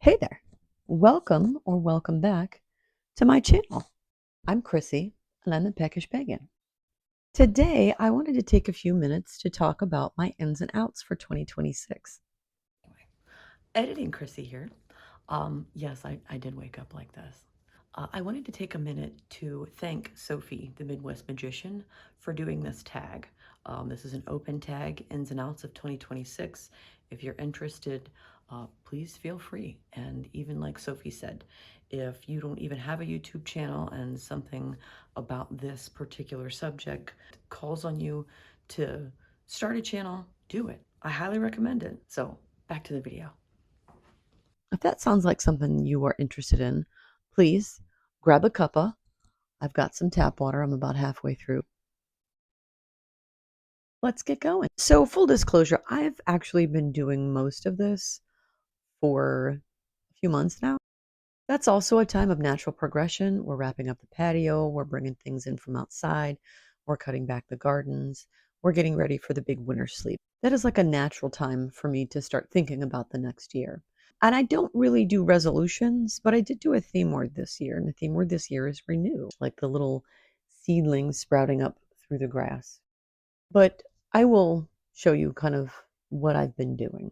Hey there. Welcome or welcome back to my channel. I'm Chrissy and I'm the Peckish Pagan. Today, I wanted to take a few minutes to talk about my ins and outs for 2026. Editing Chrissy here. Yes, I did wake up like this. I wanted to take a minute to thank Sophie, the Midwest Magician, for doing this tag. This is an open tag, ins and outs of 2026. If you're interested, please feel free. And even like Sophie said, if you don't even have a YouTube channel and something about this particular subject calls on you to start a channel, do it. I highly recommend it. So back to the video. If that sounds like something you are interested in, please grab a cuppa. I've got some tap water. I'm about halfway through. Let's get going. So, full disclosure, I've actually been doing most of this for a few months now. That's also a time of natural progression. We're wrapping up the patio. We're bringing things in from outside. We're cutting back the gardens. We're getting ready for the big winter sleep. That is like a natural time for me to start thinking about the next year. And I don't really do resolutions, but I did do a theme word this year. And the theme word this year is renew, like the little seedlings sprouting up through the grass. But I will show you kind of what I've been doing.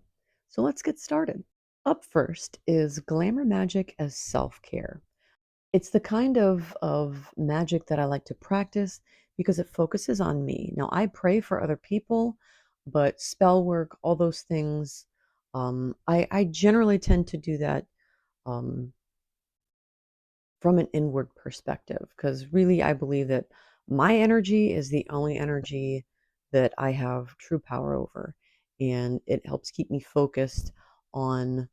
So let's get started. Up first is glamour magic as self-care. It's the kind of magic that I like to practice because it focuses on me. Now, I pray for other people, but spell work, all those things, I generally tend to do that um, from an inward perspective because really I believe that my energy is the only energy that I have true power over. And it helps keep me focused on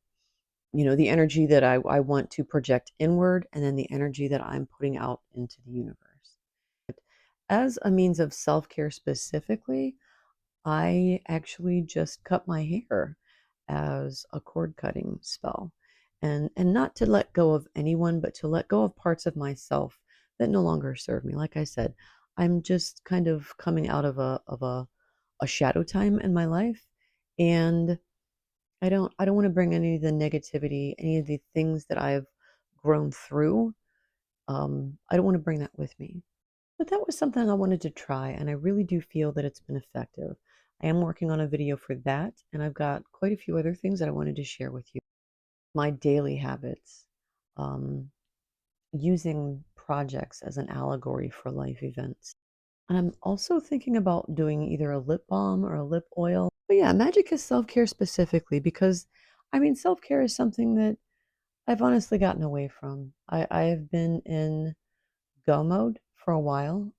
the energy that I want to project inward and then the energy that I'm putting out into the universe. As a means of self care specifically, I actually just cut my hair as a cord cutting spell. And not to let go of anyone, but to let go of parts of myself that no longer serve me. Like I said, I'm just kind of coming out of a shadow time in my life. And I don't want to bring any of the negativity, any of the things that I've grown through. I don't want to bring that with me. But that was something I wanted to try, and I really do feel that it's been effective. I am working on a video for that, and I've got quite a few other things that I wanted to share with you. My daily habits, um, using projects as an allegory for life events. And I'm also thinking about doing either a lip balm or a lip oil. But yeah, magic is self care specifically because, I mean, self care is something that I've honestly gotten away from. I've been in go mode for a while.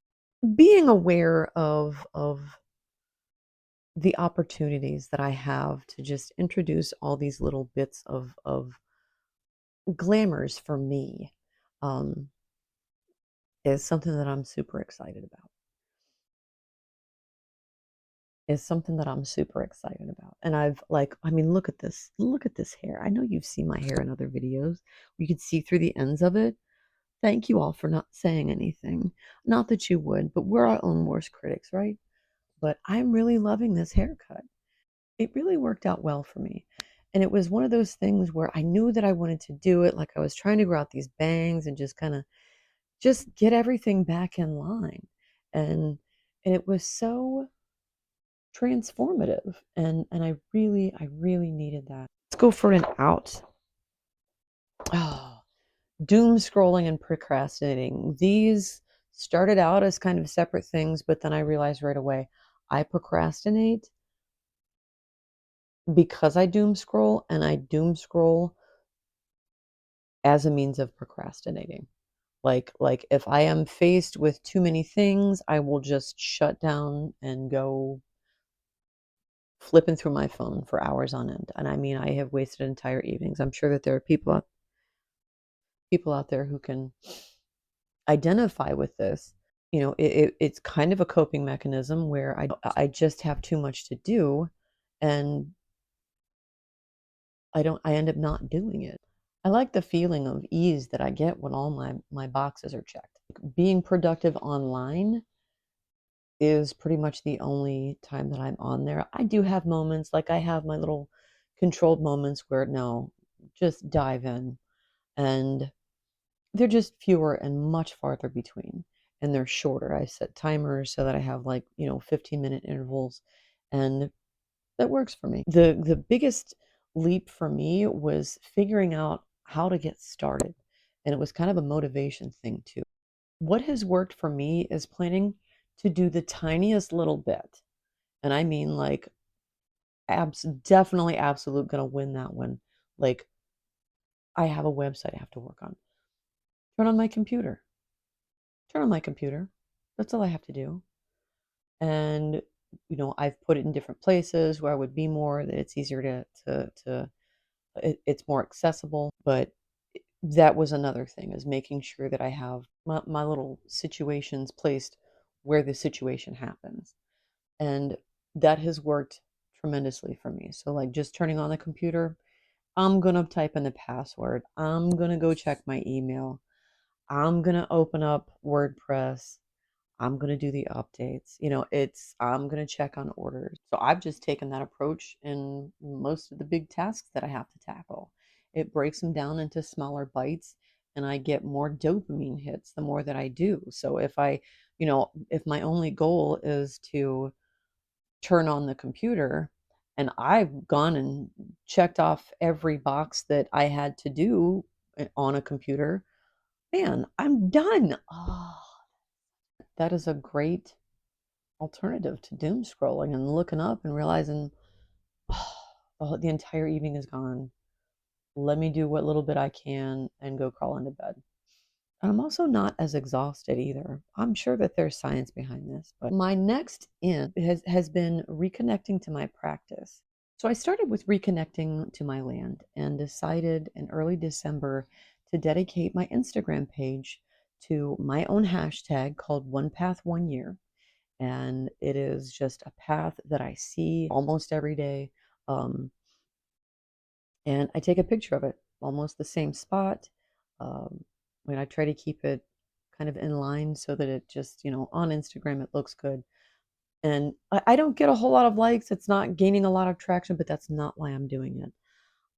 Being aware of the opportunities that I have to just introduce all these little bits of glamours for me um, is something that I'm super excited about. Is something that I'm super excited about. And I've like, I mean, look at this. Look at this hair. I know you've seen my hair in other videos. You can see through the ends of it. Thank you all for not saying anything. Not that you would, but we're our own worst critics, right? But I'm really loving this haircut. It really worked out well for me. And it was one of those things where I knew that I wanted to do it. Like I was trying to grow out these bangs and just kind of just get everything back in line. And it was so transformative. And I really needed that. Let's go for an out. Oh, doom scrolling and procrastinating. These started out as kind of separate things, but then I realized right away I procrastinate because I doom scroll, and I doom scroll as a means of procrastinating. Like if I am faced with too many things, I will just shut down and go flipping through my phone for hours on end. And I mean, I have wasted entire evenings. I'm sure that there are people out there who can identify with this. It's kind of a coping mechanism where I just have too much to do, and I end up not doing it. I like the feeling of ease that I get when all my boxes are checked. Being productive online is pretty much the only time that I'm on there. I do have moments, like I have my little controlled moments where no, just dive in. And they're just fewer and much farther between. And they're shorter. I set timers so that I have like, 15-minute intervals. And that works for me. The biggest leap for me was figuring out how to get started. And it was kind of a motivation thing too. What has worked for me is planning to do the tiniest little bit. And I mean like definitely absolute gonna win that one. Like I have a website I have to work on. Turn on my computer. Turn on my computer. That's all I have to do. And I've put it in different places where I would be more, that it's easier to it's more accessible. But that was another thing, is making sure that I have my little situations placed where the situation happens. And that has worked tremendously for me. So like just turning on the computer, I'm gonna type in the password. I'm gonna go check my email. I'm gonna open up WordPress. I'm gonna do the updates. I'm gonna check on orders. So I've just taken that approach in most of the big tasks that I have to tackle. It breaks them down into smaller bites, and I get more dopamine hits the more that I do. So if my only goal is to turn on the computer, and I've gone and checked off every box that I had to do on a computer, man, I'm done. Oh, that is a great alternative to doom scrolling and looking up and realizing, oh, the entire evening is gone. Let me do what little bit I can and go crawl into bed. I'm also not as exhausted either. I'm sure that there's science behind this, but my next in has been reconnecting to my practice. So I started with reconnecting to my land and decided in early December to dedicate my Instagram page to my own hashtag called One Path One Year. And it is just a path that I see almost every day. Um, and I take a picture of it, almost the same spot. Um, when I try to keep it kind of in line so that it just, on Instagram, it looks good. And I don't get a whole lot of likes. It's not gaining a lot of traction, but that's not why I'm doing it.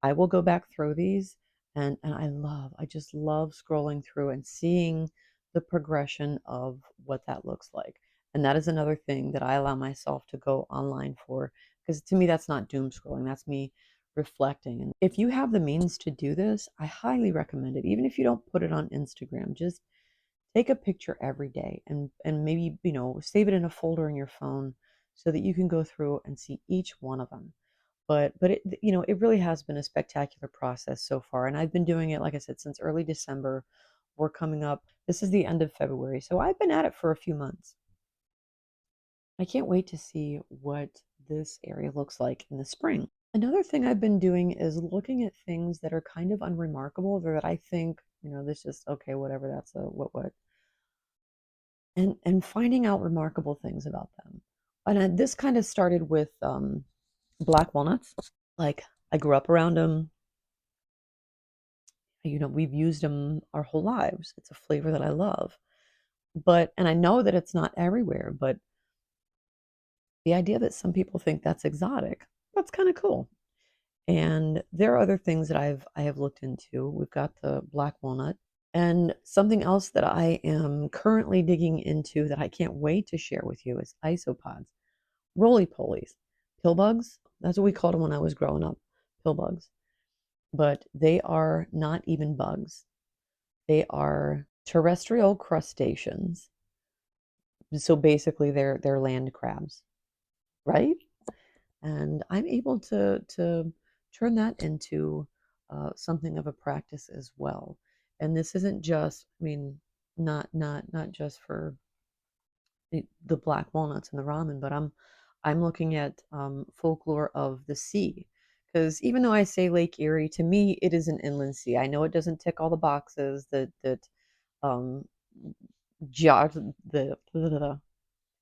I will go back through these, and I just love scrolling through and seeing the progression of what that looks like. And that is another thing that I allow myself to go online for, because to me that's not doom scrolling. That's me reflecting. And if you have the means to do this, I highly recommend it. Even if you don't put it on Instagram, just take a picture every day, and maybe, save it in a folder in your phone so that you can go through and see each one of them. But it really has been a spectacular process so far, and I've been doing it, like I said, since early December. We're coming up. This is the end of February, so I've been at it for a few months. I can't wait to see what this area looks like in the spring. Another thing I've been doing is looking at things that are kind of unremarkable, or that I think, this is okay, whatever, that's a what, and finding out remarkable things about them. And this kind of started with black walnuts. Like, I grew up around them. We've used them our whole lives. It's a flavor that I love. And I know that it's not everywhere, but the idea that some people think that's exotic, that's kind of cool. And there are other things that I have looked into. We've got the black walnut, and something else that I am currently digging into that I can't wait to share with you is isopods, roly polies, pill bugs. That's what we called them when I was growing up, pill bugs. But they are not even bugs. They are terrestrial crustaceans. So basically they're land crabs, right? And I'm able to turn that into something of a practice as well. And this isn't just, I mean, not just for the black walnuts and the ramen, but I'm looking at folklore of the sea. Because even though I say Lake Erie, to me it is an inland sea. I know it doesn't tick all the boxes that um,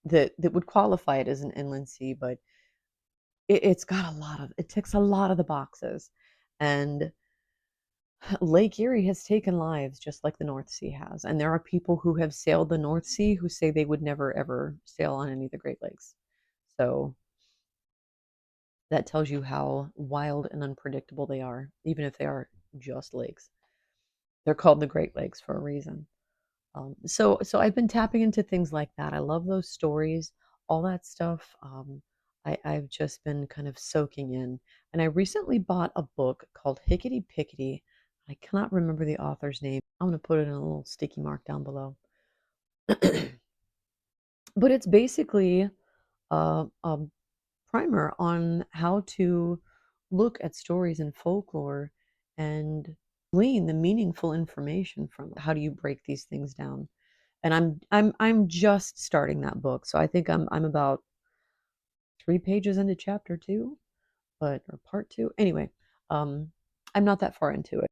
that would qualify it as an inland sea, but it's got it ticks a lot of the boxes. And Lake Erie has taken lives just like the North Sea has. And there are people who have sailed the North Sea who say they would never ever sail on any of the Great Lakes. So that tells you how wild and unpredictable they are, even if they are just lakes. They're called the Great Lakes for a reason. So I've been tapping into things like that. I love those stories, all that stuff. I've just been kind of soaking in. And I recently bought a book called Hickety Pickety. I cannot remember the author's name. I'm going to put it in a little sticky mark down below. But it's basically a primer on how to look at stories and folklore and glean the meaningful information from it. How do you break these things down? And I'm just starting that book, so I think I'm about 3 pages into chapter two, but or part two. Anyway, I'm not that far into it.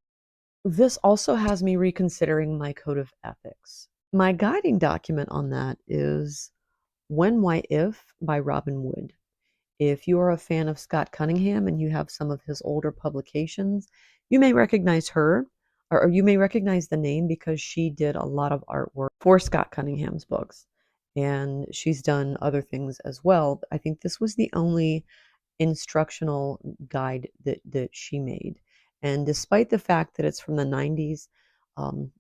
This also has me reconsidering my code of ethics. My guiding document on that is When, Why, If by Robin Wood. If you are a fan of Scott Cunningham and you have some of his older publications, you may recognize her, or you may recognize the name because she did a lot of artwork for Scott Cunningham's books. And she's done other things as well. I think this was the only instructional guide that she made. And despite the fact that it's from the 90s, um,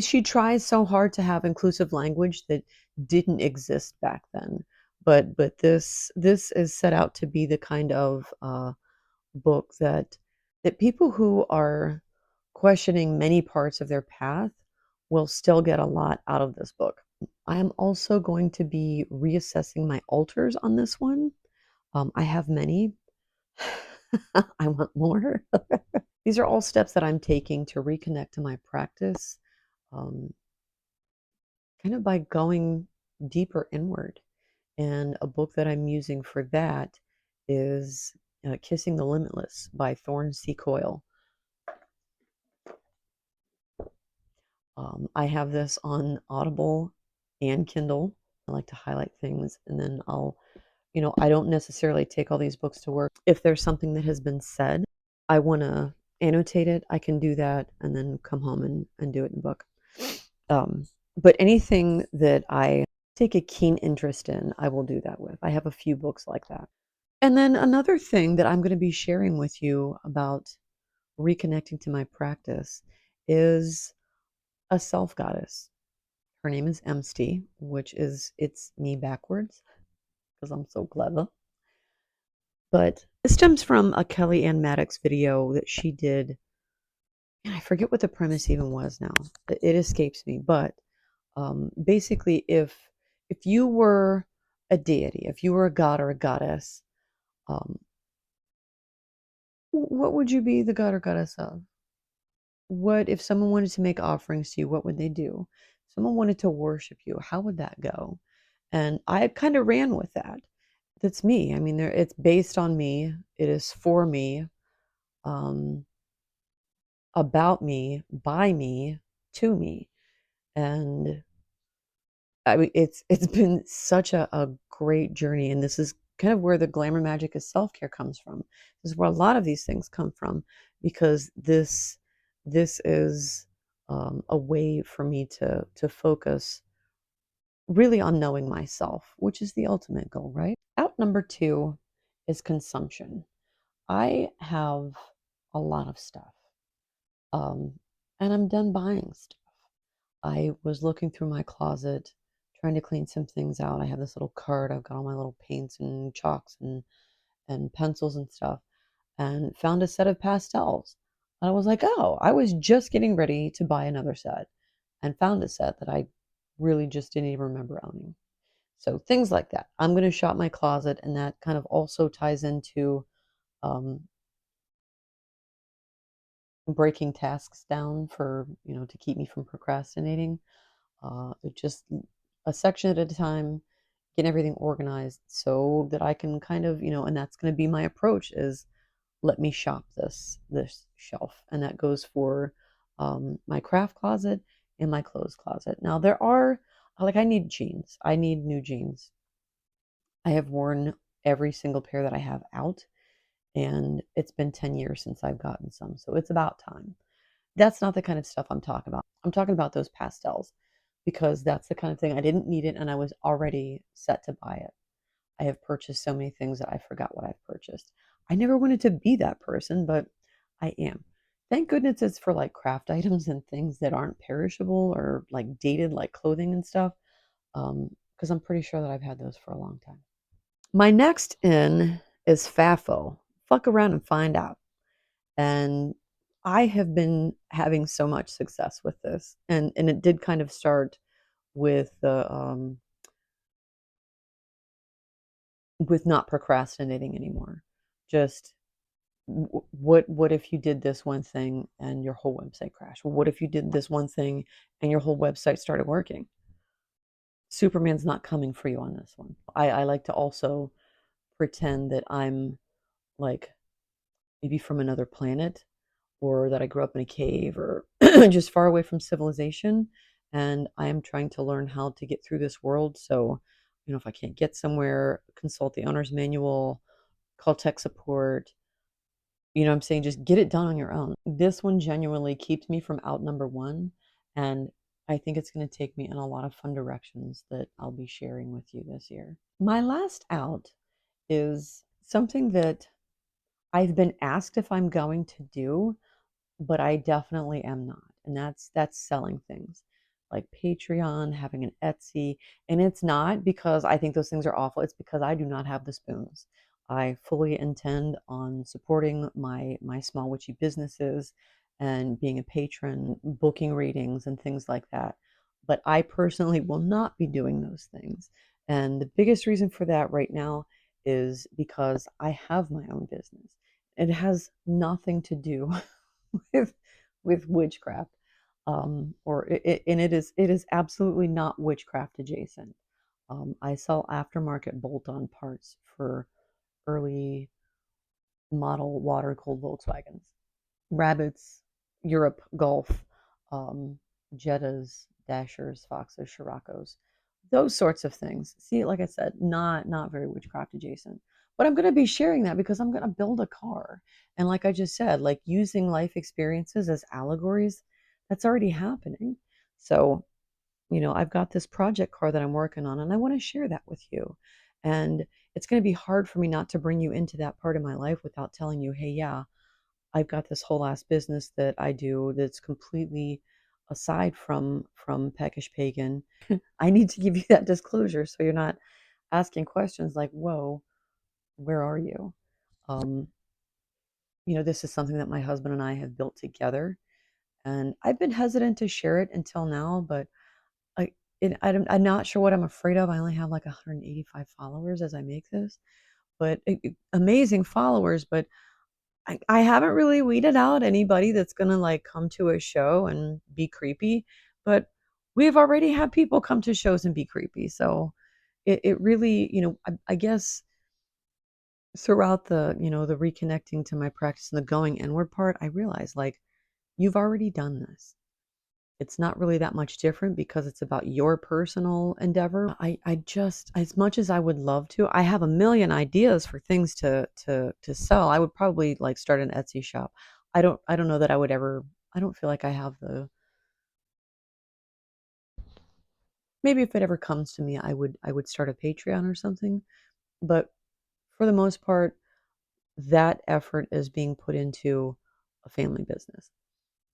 she tries so hard to have inclusive language that didn't exist back then. But this is set out to be the kind of book that people who are questioning many parts of their path will still get a lot out of this book. I am also going to be reassessing my altars on this one. I have many. I want more. These are all steps that I'm taking to reconnect to my practice, um, kind of by going deeper inward. And a book that I'm using for that is Kissing the Limitless by Thorne C. Coyle. I have this on Audible and Kindle. I like to highlight things, and then I don't necessarily take all these books to work. If there's something that has been said, I want to annotate it. I can do that and then come home and do it in the book. But anything that I take a keen interest in, I will do that with. I have a few books like that. And then another thing that I'm going to be sharing with you about reconnecting to my practice is a self goddess. Her name is Emsty, which is it's me backwards because I'm so clever. But it stems from a Kelly Ann Maddox video that she did. And I forget what the premise even was now. It escapes me. But basically, if you were a deity, if you were a god or a goddess, um, what would you be the god or goddess of? What if someone wanted to make offerings to you? What would they do? Someone wanted to worship you. How would that go? And I kind of ran with that. That's me. I mean, it's based on me. It is for me, um, about me, by me, to me, and I mean, it's been such a great journey, and this is kind of where the glamour magic of self-care comes from. This is where a lot of these things come from because this is a way for me to focus really on knowing myself, which is the ultimate goal, right? Out number two is consumption. I have a lot of stuff, um, and I'm done buying stuff. I was looking through my closet, trying to clean some things out. I have this little cart. I've got all my little paints and chalks and pencils and stuff, and found a set of pastels. And I was like, oh, I was just getting ready to buy another set and found a set that I really just didn't even remember owning. So things like that. I'm going to shop my closet, and that kind of also ties into um, breaking tasks down for, to keep me from procrastinating. Just a section at a time, get everything organized so that I can kind of, and that's going to be my approach is let me shop this shelf, and that goes for my craft closet and my clothes closet. Now there are like I need jeans. I need new jeans. I have worn every single pair that I have out, and it's been 10 years since I've gotten some, so it's about time. That's not the kind of stuff I'm talking about. I'm talking about those pastels because that's the kind of thing I didn't need it and I was already set to buy it. I have purchased so many things that I forgot what I've purchased. I never wanted to be that person, but I am. Thank goodness it's for like craft items and things that aren't perishable or like dated, like clothing and stuff. Because I'm pretty sure that I've had those for a long time. My next in is FAFO. Fuck around and find out. And I have been having so much success with this, and it did kind of start with the with not procrastinating anymore. Just what if you did this one thing and your whole website crashed? What if you did this one thing and your whole website started working? Superman's not coming for you on this one. I like to also pretend that I'm like maybe from another planet, or that I grew up in a cave, or just far away from civilization. And I am trying to learn how to get through this world. So, if I can't get somewhere, consult the owner's manual, call tech support. What I'm saying? Just get it done on your own. This one genuinely keeps me from out number one. And I think it's going to take me in a lot of fun directions that I'll be sharing with you this year. My last out is something that I've been asked if I'm going to do, but I definitely am not. And that's selling things like Patreon, having an Etsy, and it's not because I think those things are awful. It's because I do not have the spoons. I fully intend on supporting my small witchy businesses and being a patron, booking readings and things like that. But I personally will not be doing those things. And the biggest reason for that right now is because I have my own business. It has nothing to do with witchcraft, or and it is absolutely not witchcraft adjacent. I sell aftermarket bolt-on parts for early model water cooled Volkswagens, Rabbits, Europe Golf, um, Jettas, Dashers, Foxes, Scirocco's, those sorts of things. See, like I said, not very witchcraft adjacent. But I'm going to be sharing that because I'm going to build a car. And like I just said, like using life experiences as allegories, that's already happening. So, I've got this project car that I'm working on, and I want to share that with you. And it's going to be hard for me not to bring you into that part of my life without telling you, hey, yeah, I've got this whole ass business that I do that's completely aside from peckish pagan. I need to give you that disclosure so you're not asking questions like, "Whoa, where are you?" Um, this is something that my husband and I have built together, and I've been hesitant to share it until now, but I I'm not sure what I'm afraid of. I only have like 185 followers as I make this, but amazing followers, but I haven't really weeded out anybody that's gonna like come to a show and be creepy, but we've already had people come to shows and be creepy. So it really, I guess throughout the reconnecting to my practice and the going inward part, I realized like you've already done this. It's not really that much different because it's about your personal endeavor. I just, as much as I would love to, I have a million ideas for things to sell. I would probably like start an Etsy shop. I don't know that I would ever. I don't feel like I have the. Maybe if it ever comes to me, I would start a Patreon or something. But for the most part, that effort is being put into a family business.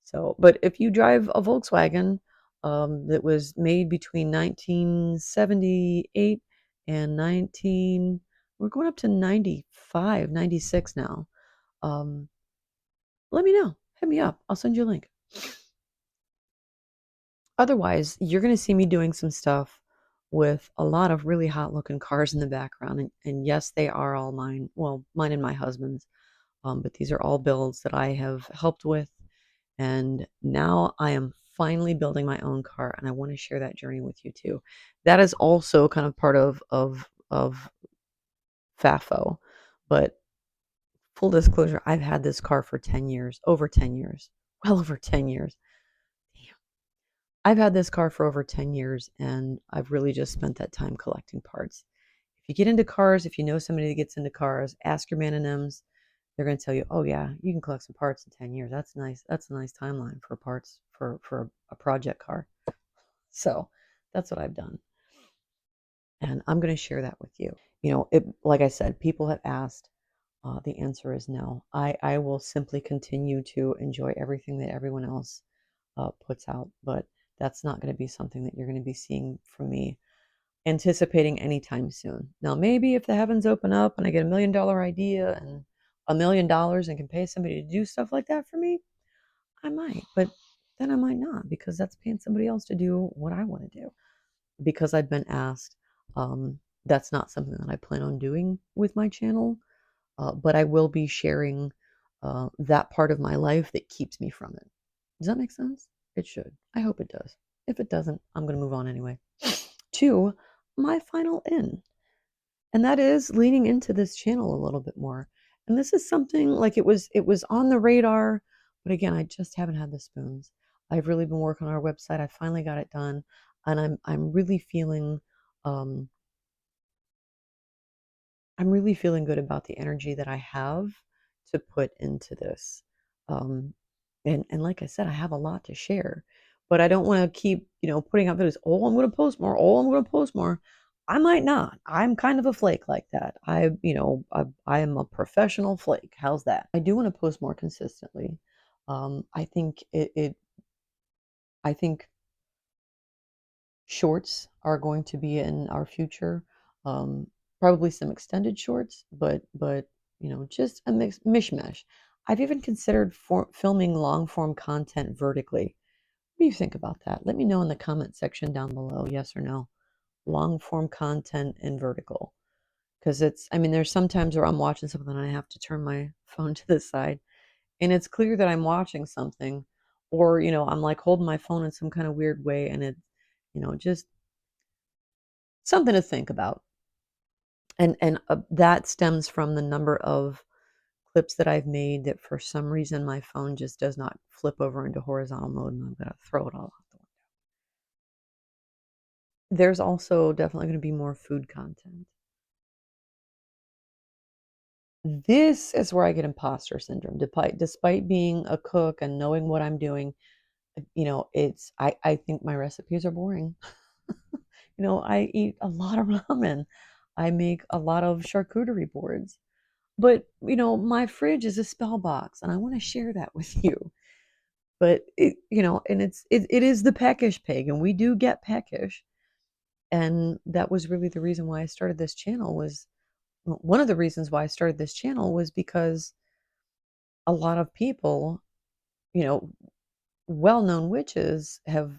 So, but if you drive a Volkswagen that was made between 1978 and 19, we're going up to 95, 96 now. Um, Let me know. Hit me up. I'll send you a link. Otherwise, you're going to see me doing some stuff with a lot of really hot looking cars in the background. And yes, they are all mine. Well, mine and my husband's. But these are all builds that I have helped with. And now I am finally building my own car, and I want to share that journey with you too. That is also kind of part of FAFO. But full disclosure, I've had this car for 10 years, over 10 years, well over 10 years. Damn. I've had this car for over 10 years, and I've really just spent that time collecting parts. If you get into cars, if you know somebody that gets into cars, ask your man and M's. They're going to tell you, oh yeah, you can collect some parts in 10 years. That's nice. That's a nice timeline for parts for a project car. So that's what I've done. And I'm going to share that with you. Like I said, people have asked, The answer is no. I will simply continue to enjoy everything that everyone else puts out, but that's not going to be something that you're going to be seeing from me anticipating anytime soon. Now, maybe if the heavens open up and I get $1 million idea and $1 million and can pay somebody to do stuff like that for me, I might, but then I might not because that's paying somebody else to do what I want to do. Because I've been asked, that's not something that I plan on doing with my channel, but I will be sharing that part of my life that keeps me from it. Does that make sense? It should. I hope it does. If it doesn't, I'm going to move on anyway. To my final in, and that is leaning into this channel a little bit more. And this is something like it was on the radar, but again, I just haven't had the spoons. I've really been working on our website. I finally got it done, and I'm really feeling um, I'm really feeling good about the energy that I have to put into this. Um, and like I said, I have a lot to share, but I don't want to keep, putting out videos. Oh, I'm going to post more. Oh, I'm going to post more. I might not. I'm kind of a flake like that. I am a professional flake. How's that? I do want to post more consistently. I think I think shorts are going to be in our future. Um, Probably some extended shorts, but just a mishmash. I've even considered filming long form content vertically. What do you think about that? Let me know in the comment section down below, yes or no. Long form content in vertical. Because there's sometimes where I'm watching something and I have to turn my phone to the side and it's clear that I'm watching something, or, I'm like holding my phone in some kind of weird way and just something to think about. And that stems from the number of clips that I've made that for some reason my phone just does not flip over into horizontal mode and I'm going to throw it all out the window. There's also definitely going to be more food content. This is where I get imposter syndrome. Despite being a cook and knowing what I'm doing, I think my recipes are boring. I eat a lot of ramen. I make a lot of charcuterie boards. But, my fridge is a spell box and I want to share that with you. But and it is the peckish pig and we do get peckish. And that was really the reason why I started this channel was one of the reasons why I started this channel was because a lot of people, you know, well-known witches have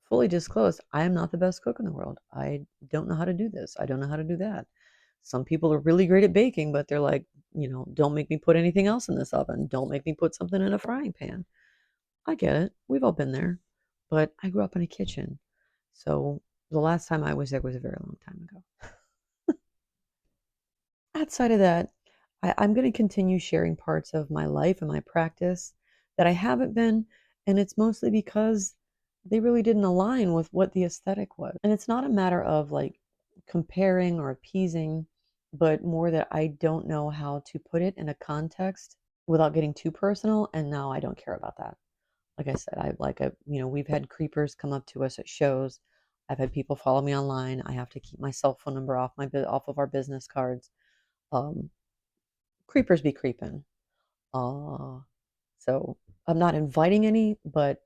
fully disclosed, I am not the best cook in the world. I don't know how to do this. I don't know how to do that. Some people are really great at baking, but they're like, don't make me put anything else in this oven. Don't make me put something in a frying pan. I get it. We've all been there. But I grew up in a kitchen. So the last time I was there was a very long time ago. Outside of that, I'm going to continue sharing parts of my life and my practice that I haven't been, and it's mostly because they really didn't align with what the aesthetic was. And it's not a matter of like comparing or appeasing, but more that I don't know how to put it in a context without getting too personal, and now I don't care about that. Like I said, we've had creepers come up to us at shows. I've had people follow me online. I have to keep my cell phone number off of our business cards. Um, Creepers be creeping. Uh, so I'm not inviting any, but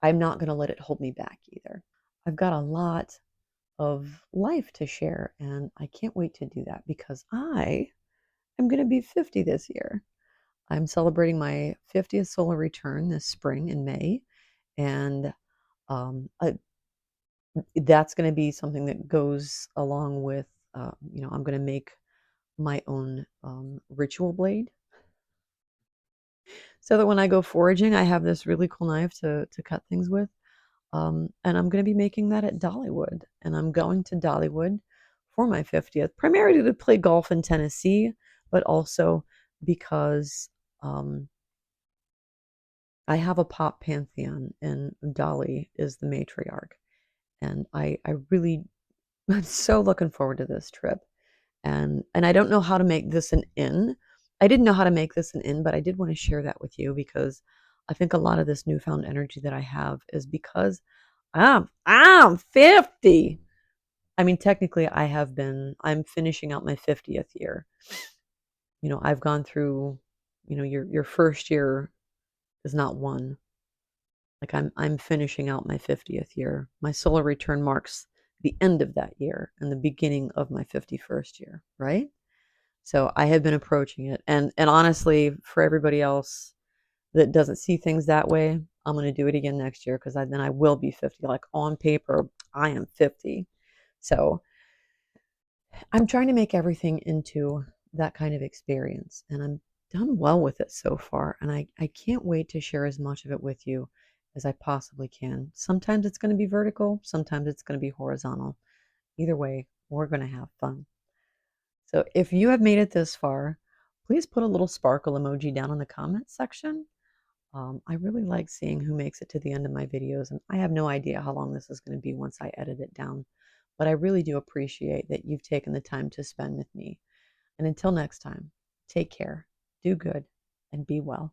I'm not going to let it hold me back either. I've got a lot of life to share, and I can't wait to do that because I am going to be 50 this year. I'm celebrating my 50th solar return this spring in May, and um, I, that's going to be something that goes along with, I'm going to make my own ritual blade so that when I go foraging, I have this really cool knife to cut things with. And I'm going to be making that at Dollywood. And I'm going to Dollywood for my 50th, primarily to play golf in Tennessee, but also because I have a pop pantheon and Dolly is the matriarch. And I really, I'm so looking forward to this trip. And I don't know how to make this an in. I didn't know how to make this an in, but I did want to share that with you because I think a lot of this newfound energy that I have is because I'm 50. I mean, technically I'm finishing out my 50th year. I've gone through, your first year is not one. Like I'm finishing out my 50th year. My solar return marks the end of that year and the beginning of my 51st year, right? So I have been approaching it. And honestly, for everybody else that doesn't see things that way, I'm going to do it again next year because then I will be 50. Like on paper, I am 50. So I'm trying to make everything into that kind of experience, and I'm done well with it so far. And I can't wait to share as much of it with you as I possibly can. Sometimes it's going to be vertical, sometimes it's going to be horizontal. Either way, we're going to have fun. So if you have made it this far, please put a little sparkle emoji down in the comments section. I really like seeing who makes it to the end of my videos, and I have no idea how long this is going to be once I edit it down. But I really do appreciate that you've taken the time to spend with me. And until next time, take care, do good, and be well.